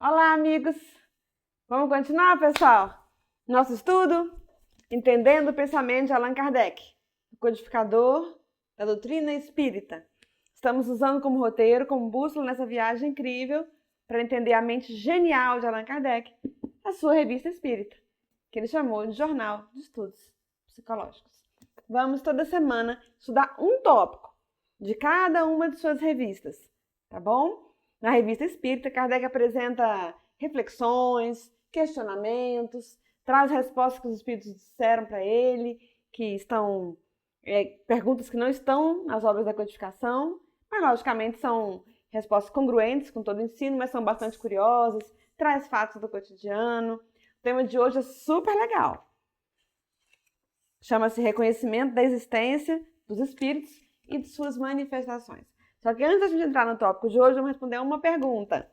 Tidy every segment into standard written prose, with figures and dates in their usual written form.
Olá, amigos! Vamos continuar, pessoal? Nosso estudo Entendendo o Pensamento de Allan Kardec, o codificador da doutrina espírita. Estamos usando como roteiro, como bússola nessa viagem incrível para entender a mente genial de Allan Kardec, a sua revista espírita, que ele chamou de Jornal de Estudos Psicológicos. Vamos toda semana estudar um tópico de cada uma de suas revistas, tá bom? Na revista espírita, Kardec apresenta reflexões, questionamentos, traz respostas que os espíritos disseram para ele, que estão perguntas que não estão nas obras da codificação, mas logicamente são respostas congruentes com todo o ensino, mas são bastante curiosas, traz fatos do cotidiano. O tema de hoje é super legal. Chama-se Reconhecimento da Existência dos Espíritos e de Suas Manifestações. Só que antes da gente entrar no tópico de hoje, vamos responder uma pergunta.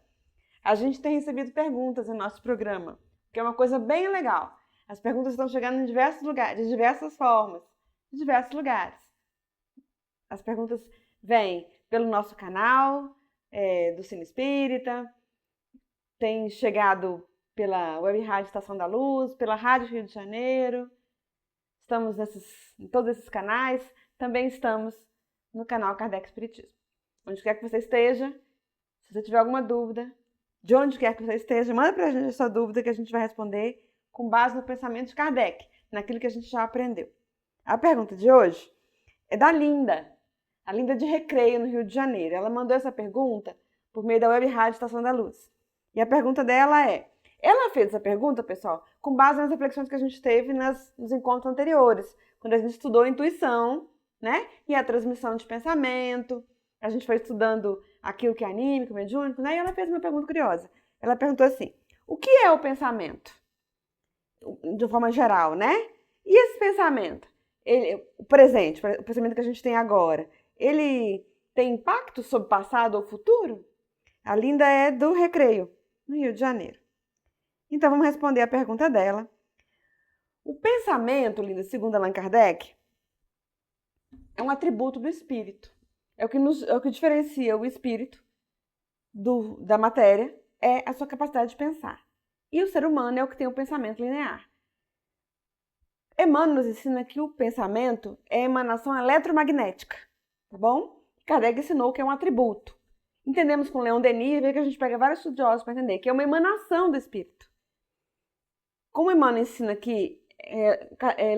A gente tem recebido perguntas no nosso programa, que é uma coisa bem legal. As perguntas estão chegando em diversos lugares, de diversas formas, de diversos lugares. As perguntas vêm pelo nosso canal, do Cine Espírita, tem chegado pela Web Rádio Estação da Luz, pela Rádio Rio de Janeiro. Estamos em todos esses canais. Também estamos no canal Kardec Espiritismo. Onde quer que você esteja, se você tiver alguma dúvida, de onde quer que você esteja, manda pra gente a sua dúvida que a gente vai responder com base no pensamento de Kardec, naquilo que a gente já aprendeu. A pergunta de hoje é da Linda, a Linda de Recreio, no Rio de Janeiro. Ela mandou essa pergunta por meio da Web Rádio Estação da Luz. E a pergunta dela é, ela fez essa pergunta, pessoal, com base nas reflexões que a gente teve nos encontros anteriores, quando a gente estudou a intuição, né? E a transmissão de pensamento. A gente foi estudando aquilo que é anímico, mediúnico, né? E ela fez uma pergunta curiosa. Ela perguntou assim, o que é o pensamento? De forma geral, né? E esse pensamento, o presente, o pensamento que a gente tem agora, ele tem impacto sobre o passado ou futuro? A Linda é do Recreio, no Rio de Janeiro. Então, vamos responder a pergunta dela. O pensamento, Linda, segundo Allan Kardec, é um atributo do espírito. É o que diferencia o espírito da matéria, é a sua capacidade de pensar. E o ser humano é o que tem o pensamento linear. Emmanuel nos ensina que o pensamento é emanação eletromagnética, tá bom? Kardec ensinou que é um atributo. Entendemos com Leon Denis, que a gente pega vários estudiosos para entender que é uma emanação do espírito. Como Emmanuel ensina que,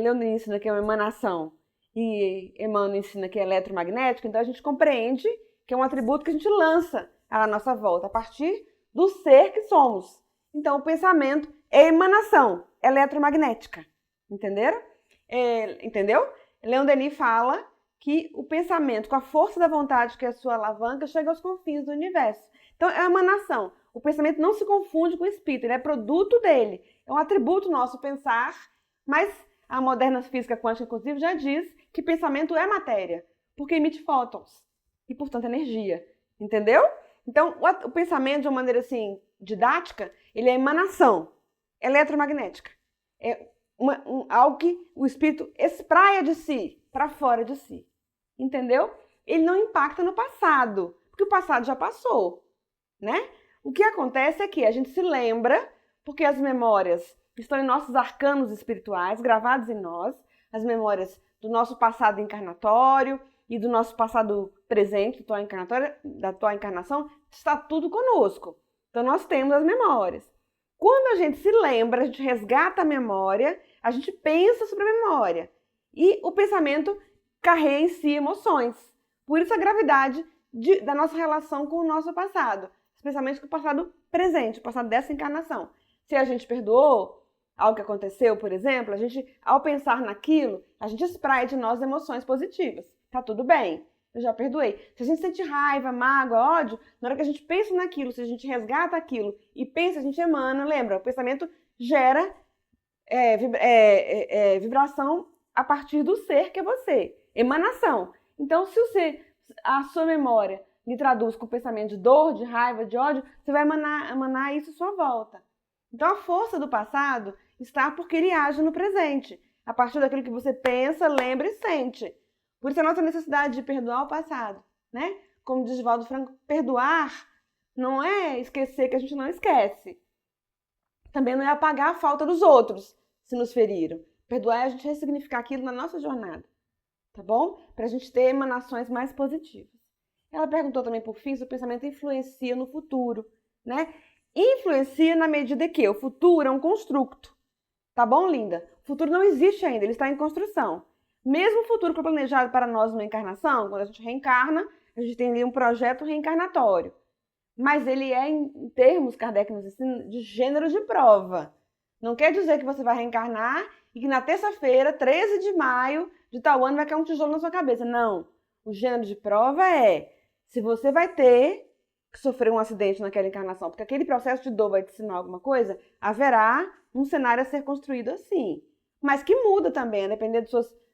Leon Denis ensina que é uma emanação, e Emmanuel ensina que é eletromagnético, então a gente compreende que é um atributo que a gente lança à nossa volta, a partir do ser que somos. Então, o pensamento é emanação eletromagnética. Entenderam? Entendeu? Leon Denis fala que o pensamento, com a força da vontade que é a sua alavanca, chega aos confins do universo. Então, é uma emanação. O pensamento não se confunde com o espírito, ele é produto dele. É um atributo nosso pensar, mas a moderna física quântica, inclusive, já diz que pensamento é matéria, porque emite fótons e, portanto, energia. Entendeu? Então, o pensamento, de uma maneira assim, didática, ele é emanação eletromagnética. É algo que o espírito espraia de si, para fora de si. Entendeu? Ele não impacta no passado, porque o passado já passou, né? O que acontece é que a gente se lembra, porque as memórias estão em nossos arcanos espirituais, gravados em nós, as memórias do nosso passado encarnatório e do nosso passado presente, da tua encarnação, está tudo conosco. Então, nós temos as memórias. Quando a gente se lembra, a gente resgata a memória, a gente pensa sobre a memória. E o pensamento carrega em si emoções. Por isso a gravidade da nossa relação com o nosso passado. Especialmente com o passado presente, o passado dessa encarnação. Se a gente perdoou algo que aconteceu, por exemplo, a gente, ao pensar naquilo, a gente espraia de nós emoções positivas. Tá tudo bem, eu já perdoei. Se a gente sente raiva, mágoa, ódio, na hora que a gente pensa naquilo, se a gente resgata aquilo e pensa, a gente emana, lembra? O pensamento gera vibração a partir do ser que é você. Emanação. Então, se a sua memória lhe traduz com o pensamento de dor, de raiva, de ódio, você vai emanar isso à sua volta. Então, a força do passado está porque ele age no presente, a partir daquilo que você pensa, lembra e sente. Por isso a nossa necessidade de perdoar o passado, né? Como diz Divaldo Franco, perdoar não é esquecer que a gente não esquece. Também não é apagar a falta dos outros se nos feriram. Perdoar é a gente ressignificar aquilo na nossa jornada, tá bom? Para a gente ter emanações mais positivas. Ela perguntou também, por fim, se o pensamento influencia no futuro, né? Influencia na medida que o futuro é um construto, tá bom, linda? O futuro não existe ainda, ele está em construção. Mesmo o futuro que foi planejado para nós numa encarnação, quando a gente reencarna, a gente tem ali um projeto reencarnatório. Mas ele é, em termos, Kardec nos ensina, de gênero de prova. Não quer dizer que você vai reencarnar e que na terça-feira, 13 de maio de tal ano, vai cair um tijolo na sua cabeça. Não. O gênero de prova é se você vai ter que sofrer um acidente naquela encarnação, porque aquele processo de dor vai te ensinar alguma coisa, haverá um cenário a ser construído assim. Mas que muda também, a depender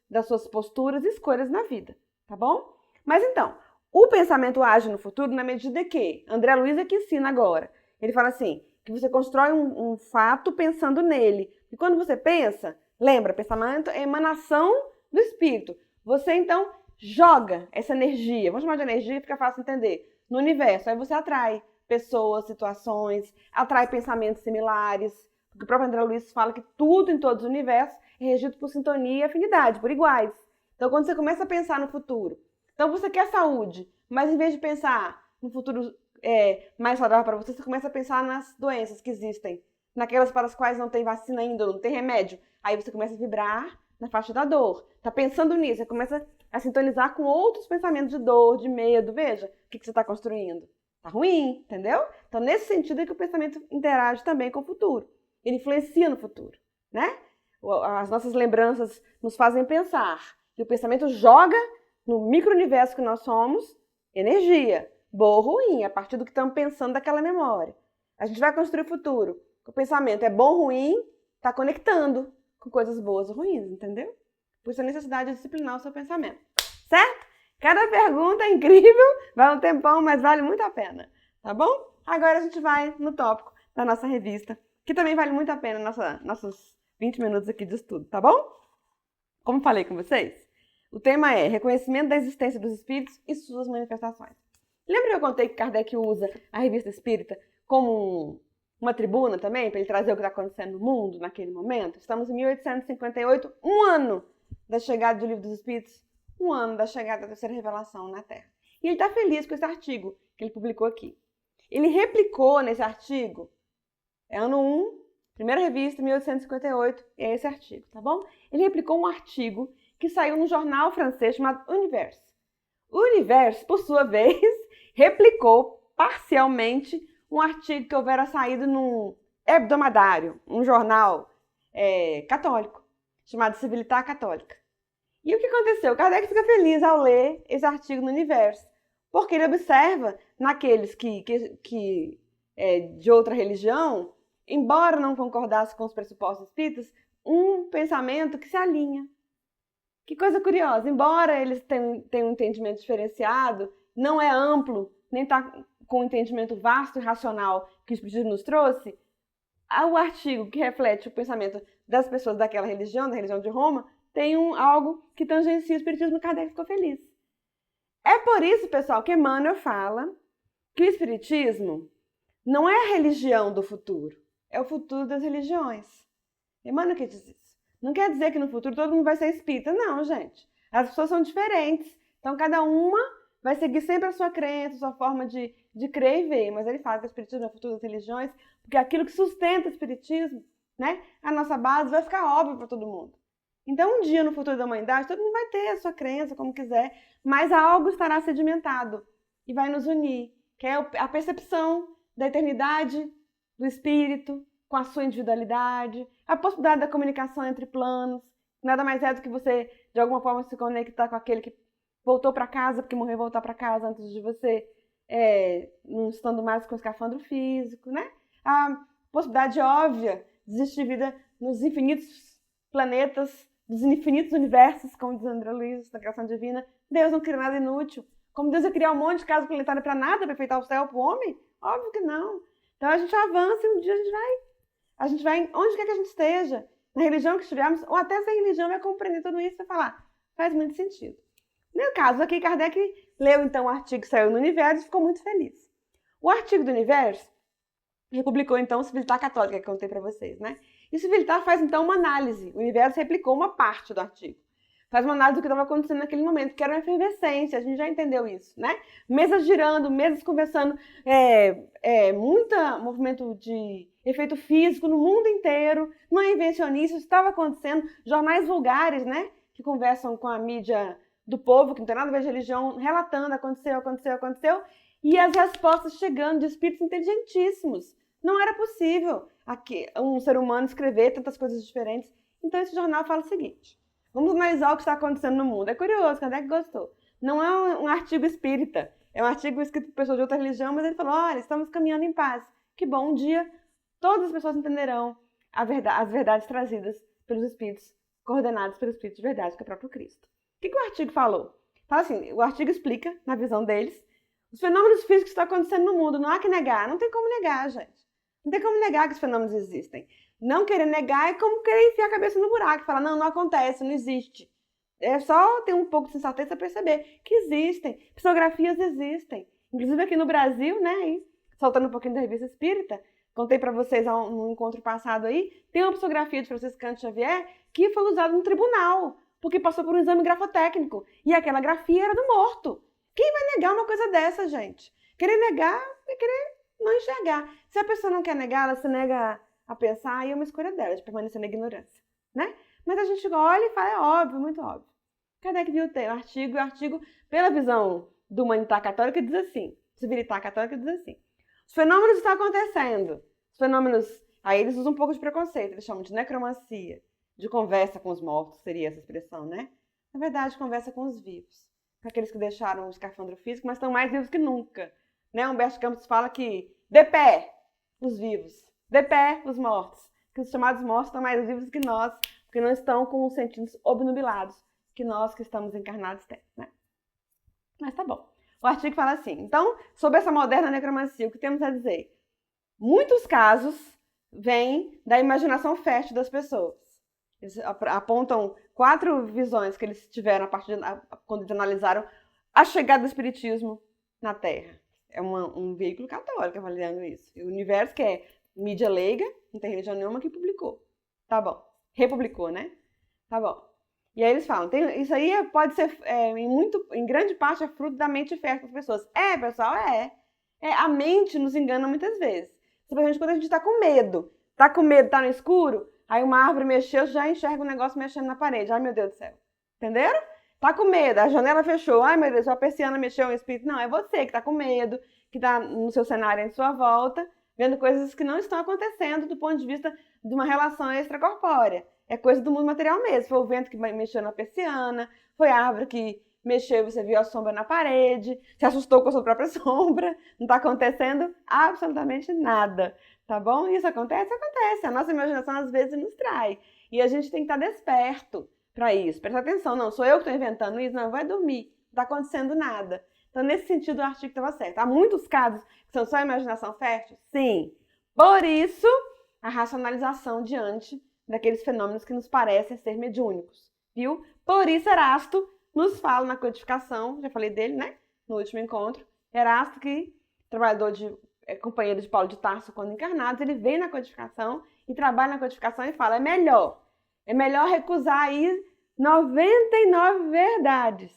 das suas posturas e escolhas na vida. Tá bom? Mas então, o pensamento age no futuro na medida que André Luiz é que ensina agora. Ele fala assim, que você constrói um fato pensando nele. E quando você pensa, lembra, pensamento é emanação do espírito. Você, então, joga essa energia, vamos chamar de energia, fica fácil entender, no universo. Aí você atrai pessoas, situações, atrai pensamentos similares. Porque o próprio André Luiz fala que tudo em todos os universos é regido por sintonia e afinidade, por iguais. Então, quando você começa a pensar no futuro, então você quer saúde, mas em vez de pensar no futuro mais saudável para você, você começa a pensar nas doenças que existem, naquelas para as quais não tem vacina ainda, não tem remédio. Aí você começa a vibrar na faixa da dor. Tá pensando nisso, você começa a sintonizar com outros pensamentos de dor, de medo. Veja o que você está construindo. Tá ruim, entendeu? Então, nesse sentido é que o pensamento interage também com o futuro. Ele influencia no futuro, né? As nossas lembranças nos fazem pensar. E o pensamento joga no micro-universo que nós somos energia, boa ou ruim, a partir do que estamos pensando daquela memória. A gente vai construir o futuro. O pensamento é bom ou ruim, está conectando com coisas boas ou ruins, entendeu? Por isso a necessidade de disciplinar o seu pensamento. Certo? Cada pergunta é incrível, vai um tempão, mas vale muito a pena. Tá bom? Agora a gente vai no tópico da nossa revista, que também vale muito a pena nossos 20 minutos aqui de estudo, tá bom? Como falei com vocês, o tema é reconhecimento da existência dos espíritos e suas manifestações. Lembra que eu contei que Kardec usa a revista espírita como uma tribuna também, para ele trazer o que está acontecendo no mundo naquele momento? Estamos em 1858, um ano da chegada do Livro dos Espíritos, um ano da chegada da terceira revelação na Terra. E ele está feliz com esse artigo que ele publicou aqui. Ele replicou nesse artigo, ano 1, primeira revista, 1858, é esse artigo, tá bom? Ele replicou um artigo que saiu num jornal francês chamado Univers. O Univers, por sua vez, replicou parcialmente um artigo que houvera saído num hebdomadário, um jornal católico, chamado Civilitar Católica. E o que aconteceu? Kardec fica feliz ao ler esse artigo no Universo, porque ele observa naqueles que de outra religião, embora não concordasse com os pressupostos espíritas, um pensamento que se alinha. Que coisa curiosa, embora eles tenham um entendimento diferenciado, não é amplo, nem está com um entendimento vasto e racional que o Espiritismo nos trouxe, o artigo que reflete o pensamento das pessoas daquela religião, da religião de Roma, tem algo que tangencia o Espiritismo, e Kardec ficou feliz. É por isso, pessoal, que Emmanuel fala que o Espiritismo não é a religião do futuro, é o futuro das religiões. Emmanuel que diz isso. Não quer dizer que no futuro todo mundo vai ser espírita, não, gente. As pessoas são diferentes, então cada uma vai seguir sempre a sua crença, a sua forma de crer e ver. Mas ele fala que o Espiritismo é o futuro das religiões, porque aquilo que sustenta o Espiritismo, né, a nossa base, vai ficar óbvio para todo mundo. Então, um dia no futuro da humanidade, todo mundo vai ter a sua crença, como quiser, mas algo estará sedimentado e vai nos unir, que é a percepção da eternidade, do espírito, com a sua individualidade, a possibilidade da comunicação entre planos, nada mais é do que você, de alguma forma, se conectar com aquele que voltou para casa, porque morreu voltar para casa antes de você, não estando mais com o escafandro físico, né? A possibilidade óbvia de existir vida nos infinitos planetas, dos infinitos universos, como diz André Luiz, na criação divina. Deus não cria nada inútil. Como Deus ia criar um monte de casa planetária para nada, para enfeitar o céu para o homem? Óbvio que não. Então a gente avança e um dia a gente vai onde quer que a gente esteja, na religião que estivermos, ou até essa religião vai compreender tudo isso e vai falar, faz muito sentido. No caso aqui, Kardec leu então o artigo que saiu no Universo e ficou muito feliz. O artigo do Universo republicou, então, o Civilitar Católica, que eu contei para vocês, né? E o Civilitar faz, então, uma análise. O Universo replicou uma parte do artigo. Faz uma análise do que estava acontecendo naquele momento, que era uma efervescência, a gente já entendeu isso, né? Mesas girando, mesas conversando, muito movimento de efeito físico no mundo inteiro, não é invencionista, isso estava acontecendo, jornais vulgares, né? Que conversam com a mídia do povo, que não tem nada a ver de religião, relatando, aconteceu, e as respostas chegando de espíritos inteligentíssimos. Não era possível um ser humano escrever tantas coisas diferentes. Então esse jornal fala o seguinte: vamos analisar o que está acontecendo no mundo. É curioso, Kardec gostou. Não é um artigo espírita, é um artigo escrito por pessoas de outra religião, mas ele falou, olha, estamos caminhando em paz. Que bom, um dia todas as pessoas entenderão as verdades trazidas pelos espíritos, coordenados pelos espíritos de verdade, que é o próprio Cristo. O que o artigo falou? Fala assim, o artigo explica, na visão deles, os fenômenos físicos que estão acontecendo no mundo. Não há que negar, não tem como negar, gente. Não tem como negar que os fenômenos existem. Não querer negar é como querer enfiar a cabeça no buraco e falar, não acontece, não existe. É só ter um pouco de sensatez para perceber que existem, psicografias existem. Inclusive aqui no Brasil, né, aí, soltando um pouquinho da Revista Espírita, contei para vocês num encontro passado aí, tem uma psicografia de Francisco Cândido Xavier que foi usada no tribunal, porque passou por um exame grafotécnico, e aquela grafia era do morto. Quem vai negar uma coisa dessa, gente? Querer negar é querer não enxergar. Se a pessoa não quer negar, ela se nega a pensar, aí é uma escolha dela, de permanecer na ignorância, né? Mas a gente olha e fala, é óbvio, muito óbvio. Kardec viu o artigo, e o artigo, pela visão do Humanitar Católica, diz assim, Civilitar Católica diz assim, os fenômenos estão acontecendo, os fenômenos, aí eles usam um pouco de preconceito, eles chamam de necromancia, de conversa com os mortos, seria essa expressão, né? Na verdade, conversa com os vivos, com aqueles que deixaram o escafandro físico, mas estão mais vivos que nunca, né? Humberto Campos fala que, de pé, os vivos, de pé, os mortos, que os chamados mortos estão mais vivos que nós, porque não estão com os sentidos obnubilados, que nós que estamos encarnados temos, né? Mas tá bom. O artigo fala assim, então, sobre essa moderna necromancia, o que temos a dizer? Muitos casos vêm da imaginação fértil das pessoas. Eles apontam 4 visões que eles tiveram quando eles analisaram a chegada do espiritismo na Terra. É um veículo católico avaliando isso. E o Universo, que é mídia leiga, não tem religião nenhuma, que publicou. Tá republicou, né? Tá bom. E aí eles falam, isso aí pode ser, em grande parte, é fruto da mente fértil das pessoas. É, pessoal, a mente nos engana muitas vezes. Simplesmente quando a gente tá com medo, tá no escuro, aí uma árvore mexeu, já enxerga um negócio mexendo na parede. Ai, meu Deus do céu. Entenderam? Tá com medo, a janela fechou, ai, meu Deus, a persiana mexeu, um espírito. Não, é você que tá com medo, que tá no seu cenário em sua volta, vendo coisas que não estão acontecendo do ponto de vista de uma relação extracorpórea. É coisa do mundo material mesmo. Foi o vento que mexeu na persiana, foi a árvore que mexeu e você viu a sombra na parede, se assustou com a sua própria sombra, não está acontecendo absolutamente nada, tá bom? Isso acontece? Acontece. A nossa imaginação às vezes nos trai. E a gente tem que estar desperto para isso. Presta atenção, não sou eu que estou inventando isso, não, vai dormir, não está acontecendo nada. Então, nesse sentido, o artigo estava certo. Há muitos casos que são só imaginação fértil? Sim. Por isso, a racionalização diante daqueles fenômenos que nos parecem ser mediúnicos, viu? Por isso, Erasto nos fala na codificação, já falei dele, né? No último encontro. Erasto, que trabalhador companheiro de Paulo de Tarso quando encarnados, ele vem na codificação e trabalha na codificação e fala, é melhor recusar aí 99 verdades.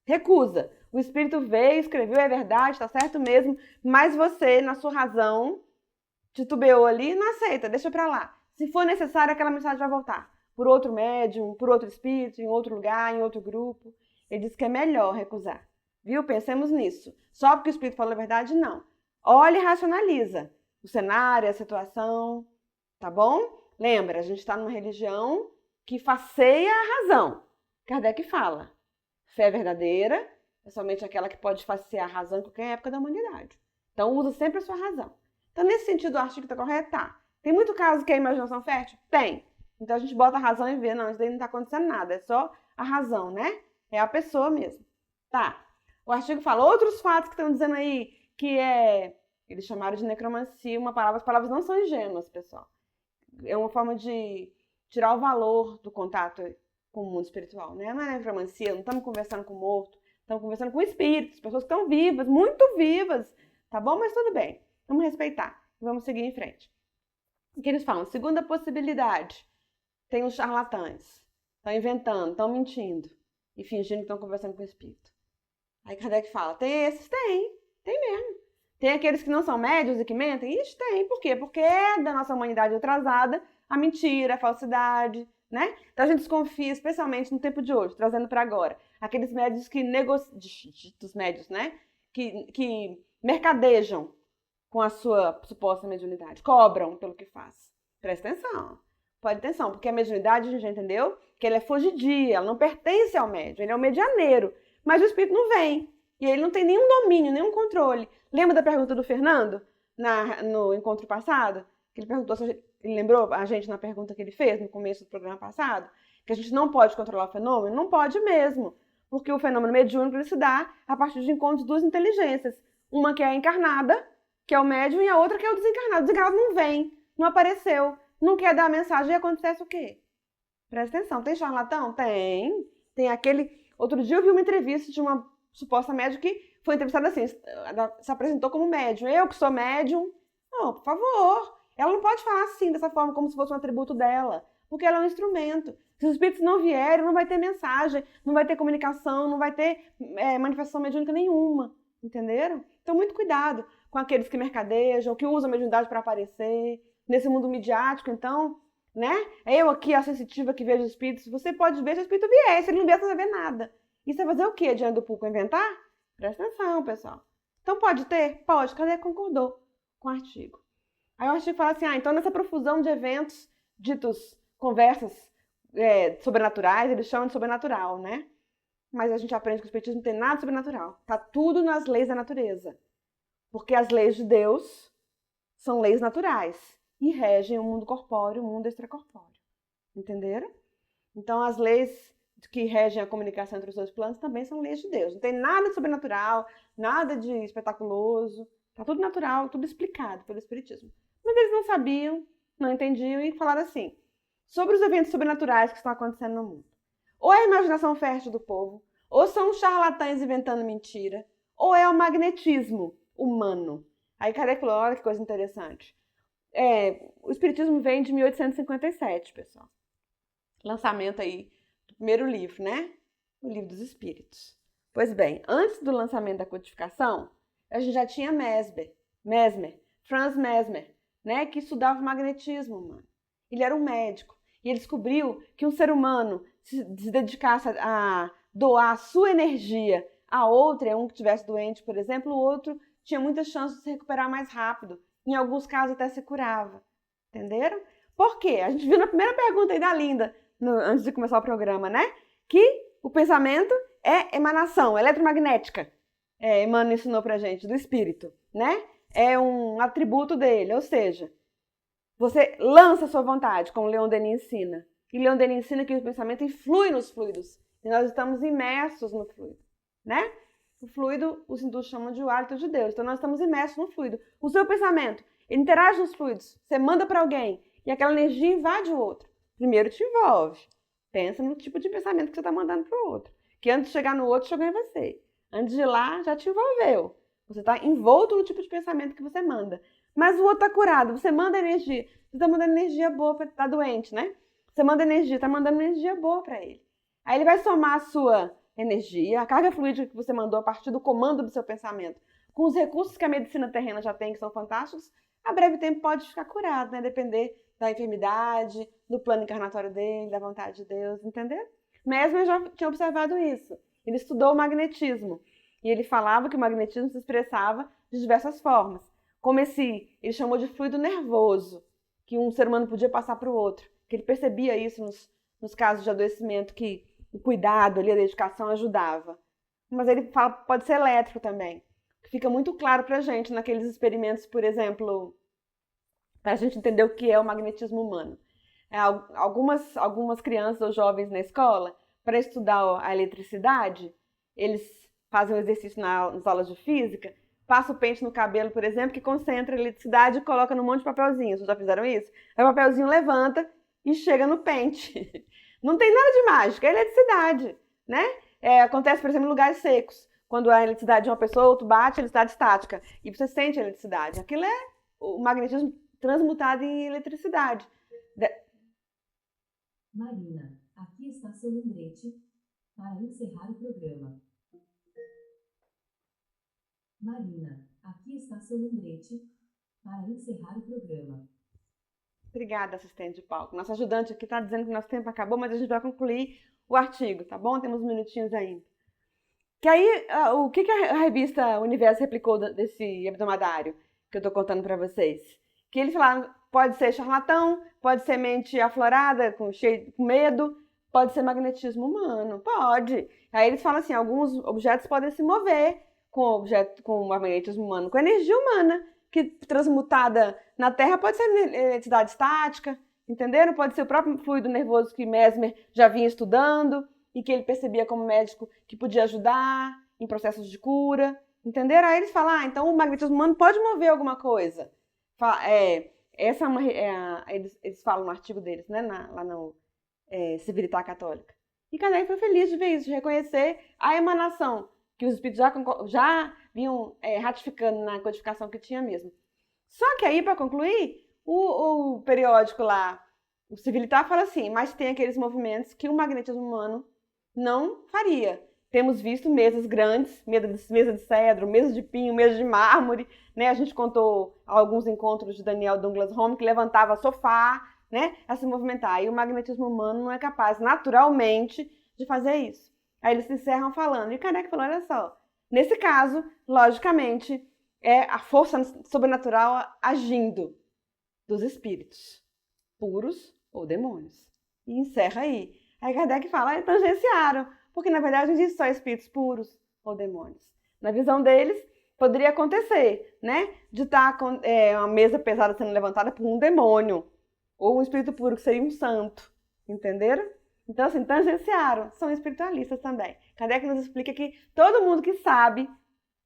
Recusa. O Espírito veio, escreveu, é verdade, tá certo mesmo, mas você, na sua razão, titubeou ali, não aceita, deixa pra lá. Se for necessário, aquela mensagem vai voltar. Por outro médium, por outro espírito, em outro lugar, em outro grupo. Ele diz que é melhor recusar. Viu? Pensemos nisso. Só porque o espírito falou a verdade, não. Olha e racionaliza o cenário, a situação, tá bom? Lembra, a gente está numa religião que faceia a razão. Kardec fala, fé verdadeira é somente aquela que pode facear a razão em qualquer época da humanidade. Então, usa sempre a sua razão. Então, nesse sentido, o artigo está correto? Tá. Tem muito caso que é imaginação fértil? Tem. Então, a gente bota a razão e vê, não, isso daí não está acontecendo nada, é só a razão, né? É a pessoa mesmo. Tá. O artigo fala outros fatos que estão dizendo aí que eles chamaram de necromancia, as palavras não são ingênuas, pessoal. É uma forma de tirar o valor do contato com o mundo espiritual, né? Não é necromancia, não estamos conversando com o morto, estamos conversando com espíritos, pessoas que estão vivas, muito vivas, tá bom? Mas tudo bem, vamos respeitar, vamos seguir em frente. O que eles falam? Segunda possibilidade, tem os charlatães, estão inventando, estão mentindo e fingindo que estão conversando com o espírito. Aí Kardec fala, tem esses? Tem mesmo. Tem aqueles que não são médios e que mentem? Isso tem. Por quê? Porque é da nossa humanidade atrasada a mentira, a falsidade, né? Então a gente desconfia, especialmente no tempo de hoje, trazendo para agora, aqueles médios que ditos médios, né? Que mercadejam com a sua suposta mediunidade, cobram pelo que faz. Presta atenção. Pode atenção, porque a mediunidade, a gente já entendeu que ela é fugidia, ela não pertence ao médium, ele é um medianeiro, mas o espírito não vem. E ele não tem nenhum domínio, nenhum controle. Lembra da pergunta do Fernando no encontro passado? Que ele perguntou, ele lembrou a gente na pergunta que ele fez no começo do programa passado? Que a gente não pode controlar o fenômeno? Não pode mesmo. Porque o fenômeno mediúnico se dá a partir de encontros de duas inteligências. Uma que é a encarnada, que é o médium, e a outra que é o desencarnado. O desencarnado não vem, não apareceu, não quer dar a mensagem, e acontece o quê? Presta atenção, tem charlatão? Tem. Tem aquele... Outro dia eu vi uma entrevista de uma suposta médium que foi entrevistada assim, se apresentou como médium. Eu que sou médium? Não, por favor. Ela não pode falar assim, dessa forma, como se fosse um atributo dela, porque ela é um instrumento. Se os espíritos não vierem, não vai ter mensagem, não vai ter comunicação, não vai ter manifestação mediúnica nenhuma, entenderam? Então, muito cuidado com aqueles que mercadejam, que usam a mediunidade para aparecer. Nesse mundo midiático, então, né? Eu aqui, a sensitiva que vejo os espíritos, você pode ver se o espírito vier, se ele não vier, você não vai ver nada. E você vai fazer o quê diante do público? Inventar? Presta atenção, pessoal. Então pode ter? Pode. Cadê? Concordou com o artigo. Aí o artigo fala assim, então nessa profusão de eventos ditos conversas sobrenaturais, eles chamam de sobrenatural, né? Mas a gente aprende que o espiritismo não tem nada de sobrenatural. Tá tudo nas leis da natureza. Porque as leis de Deus são leis naturais e regem o mundo corpóreo e o mundo extracorpóreo. Entenderam? Então as leis que regem a comunicação entre os dois planos também são leis de Deus. Não tem nada de sobrenatural, nada de espetaculoso. Tá tudo natural, tudo explicado pelo Espiritismo. Mas eles não sabiam, não entendiam e falaram assim, sobre os eventos sobrenaturais que estão acontecendo no mundo. Ou é a imaginação fértil do povo, ou são os charlatães inventando mentira, ou é o magnetismo humano. Aí Kardec falou, olha que coisa interessante. O Espiritismo vem de 1857, pessoal. Lançamento aí do primeiro livro, né? O Livro dos Espíritos. Pois bem, antes do lançamento da codificação, a gente já tinha Franz Mesmer, né? Que estudava magnetismo humano. Ele era um médico e ele descobriu que um ser humano se dedicasse a doar a sua energia a outra, um que estivesse doente, por exemplo, o outro tinha muitas chances de se recuperar mais rápido. Em alguns casos até se curava. Entenderam? Por quê? A gente viu na primeira pergunta aí da Linda, antes de começar o programa, né? Que o pensamento é emanação eletromagnética. Emmanuel ensinou pra gente, do espírito, né? É um atributo dele, ou seja, você lança a sua vontade, como Leon Denis ensina. E Leon Denis ensina que o pensamento influi nos fluidos. E nós estamos imersos no fluido, né? O fluido, os hindus chamam de o hálito de Deus. Então nós estamos imersos no fluido. O seu pensamento, ele interage nos fluidos. Você manda para alguém e aquela energia invade o outro. Primeiro te envolve. Pensa no tipo de pensamento que você está mandando para o outro. Que antes de chegar no outro, chegou em você. Antes de ir lá, já te envolveu. Você está envolto no tipo de pensamento que você manda. Mas o outro está curado. Você manda energia. Você está mandando energia boa para estar doente, né? Você manda energia, está mandando energia boa para ele. Aí ele vai somar a sua energia, a carga fluídica que você mandou a partir do comando do seu pensamento, com os recursos que a medicina terrena já tem, que são fantásticos, a breve tempo pode ficar curado, né? Depender da enfermidade, do plano encarnatório dele, da vontade de Deus, entendeu? Mesmer já tinha observado isso. Ele estudou o magnetismo. E ele falava que o magnetismo se expressava de diversas formas. Como ele chamou de fluido nervoso, que um ser humano podia passar para o outro. Que ele percebia isso nos casos de adoecimento, que o cuidado ali, a dedicação ajudava. Mas ele fala que pode ser elétrico também. Que fica muito claro pra gente naqueles experimentos, por exemplo, para a gente entender o que é o magnetismo humano. Algumas crianças ou jovens na escola, para estudar a eletricidade, eles fazem um exercício nas aulas de física, passa o pente no cabelo, por exemplo, que concentra a eletricidade e coloca num monte de papelzinho. Vocês já fizeram isso? Aí o papelzinho levanta e chega no pente. Não tem nada de mágica, é eletricidade, né? Acontece, por exemplo, em lugares secos. quando a eletricidade de uma pessoa, outro bate, a eletricidade estática. E você sente a eletricidade. Aquilo é o magnetismo transmutado em eletricidade. Marina, aqui está seu lembrete para encerrar o programa. Marina, aqui está seu lembrete para encerrar o programa. Obrigada, assistente de palco. Nosso ajudante aqui está dizendo que nosso tempo acabou, mas a gente vai concluir o artigo, tá bom? Temos uns minutinhos ainda. Que aí, o que a revista Universo replicou desse hebdomadário que eu estou contando para vocês? Que eles falaram, pode ser charlatão, pode ser mente aflorada, com medo, pode ser magnetismo humano, pode. Aí eles falam assim, alguns objetos podem se mover com magnetismo humano, com energia humana, que transmutada na Terra pode ser eletricidade estática, entenderam? Pode ser o próprio fluido nervoso que Mesmer já vinha estudando e que ele percebia como médico que podia ajudar em processos de cura, entenderam? Aí eles falam, então o magnetismo humano pode mover alguma coisa. Essa é uma, eles falam no artigo deles, né, lá no Civilitar Católica. E Kardec foi feliz de ver isso, de reconhecer a emanação que os espíritos já vinham ratificando na codificação que tinha mesmo. Só que aí, para concluir, o periódico lá, o Civilitar, fala assim, mas tem aqueles movimentos que o magnetismo humano não faria. Temos visto mesas grandes, mesa de cedro, mesa de pinho, mesa de mármore, né? A gente contou alguns encontros de Daniel Douglas Home que levantava sofá, né? A se movimentar. E o magnetismo humano não é capaz, naturalmente, de fazer isso. Aí eles se encerram falando. E Kardec falou, olha só, nesse caso, logicamente, é a força sobrenatural agindo dos espíritos, puros ou demônios. E encerra aí. Aí Kardec fala, tangenciaram, porque na verdade não existe só espíritos puros ou demônios. Na visão deles, poderia acontecer, né? De estar com uma mesa pesada sendo levantada por um demônio, ou um espírito puro que seria um santo, entenderam? Então, assim, tangenciaram, são espiritualistas também. Kardec nos explica que todo mundo que sabe,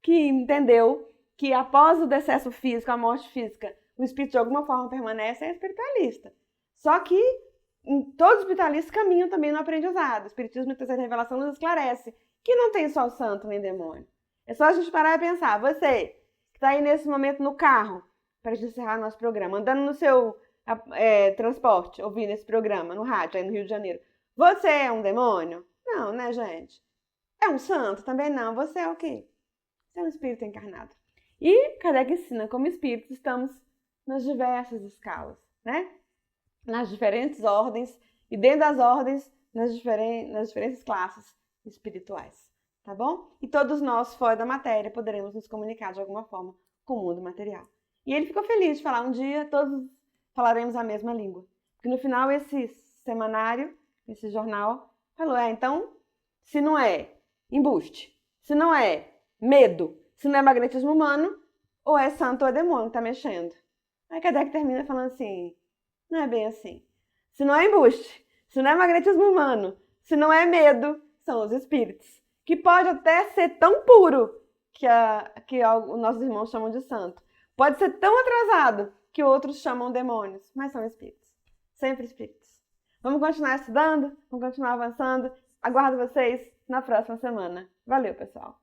que entendeu que após o decesso físico, a morte física, o espírito de alguma forma permanece, é espiritualista. Só que todos os espiritualistas caminham também no aprendizado. O espiritismo, terceira revelação, nos esclarece que não tem só santo nem demônio. É só a gente parar e pensar. Você que está aí nesse momento no carro, para a gente encerrar nosso programa, andando no seu transporte, ouvindo esse programa no rádio, aí no Rio de Janeiro. Você é um demônio? Não, né, gente? É um santo? Também não. Você é o quê? Você é um espírito encarnado. E Kardec ensina como espíritos estamos nas diversas escalas, né? Nas diferentes ordens e dentro das ordens nas diferentes classes espirituais, tá bom? E todos nós, fora da matéria, poderemos nos comunicar de alguma forma com o mundo material. E ele ficou feliz de falar, um dia todos falaremos a mesma língua. Porque no final esse semanário, esse jornal, falou, então, se não é embuste, se não é medo, se não é magnetismo humano, ou é santo ou é demônio que tá mexendo. Aí Kardec termina falando assim, não é bem assim. Se não é embuste, se não é magnetismo humano, se não é medo, são os espíritos. Que pode até ser tão puro que os nossos irmãos chamam de santo. Pode ser tão atrasado que outros chamam demônios, mas são espíritos. Sempre espíritos. Vamos continuar estudando? Vamos continuar avançando? Aguardo vocês na próxima semana. Valeu, pessoal!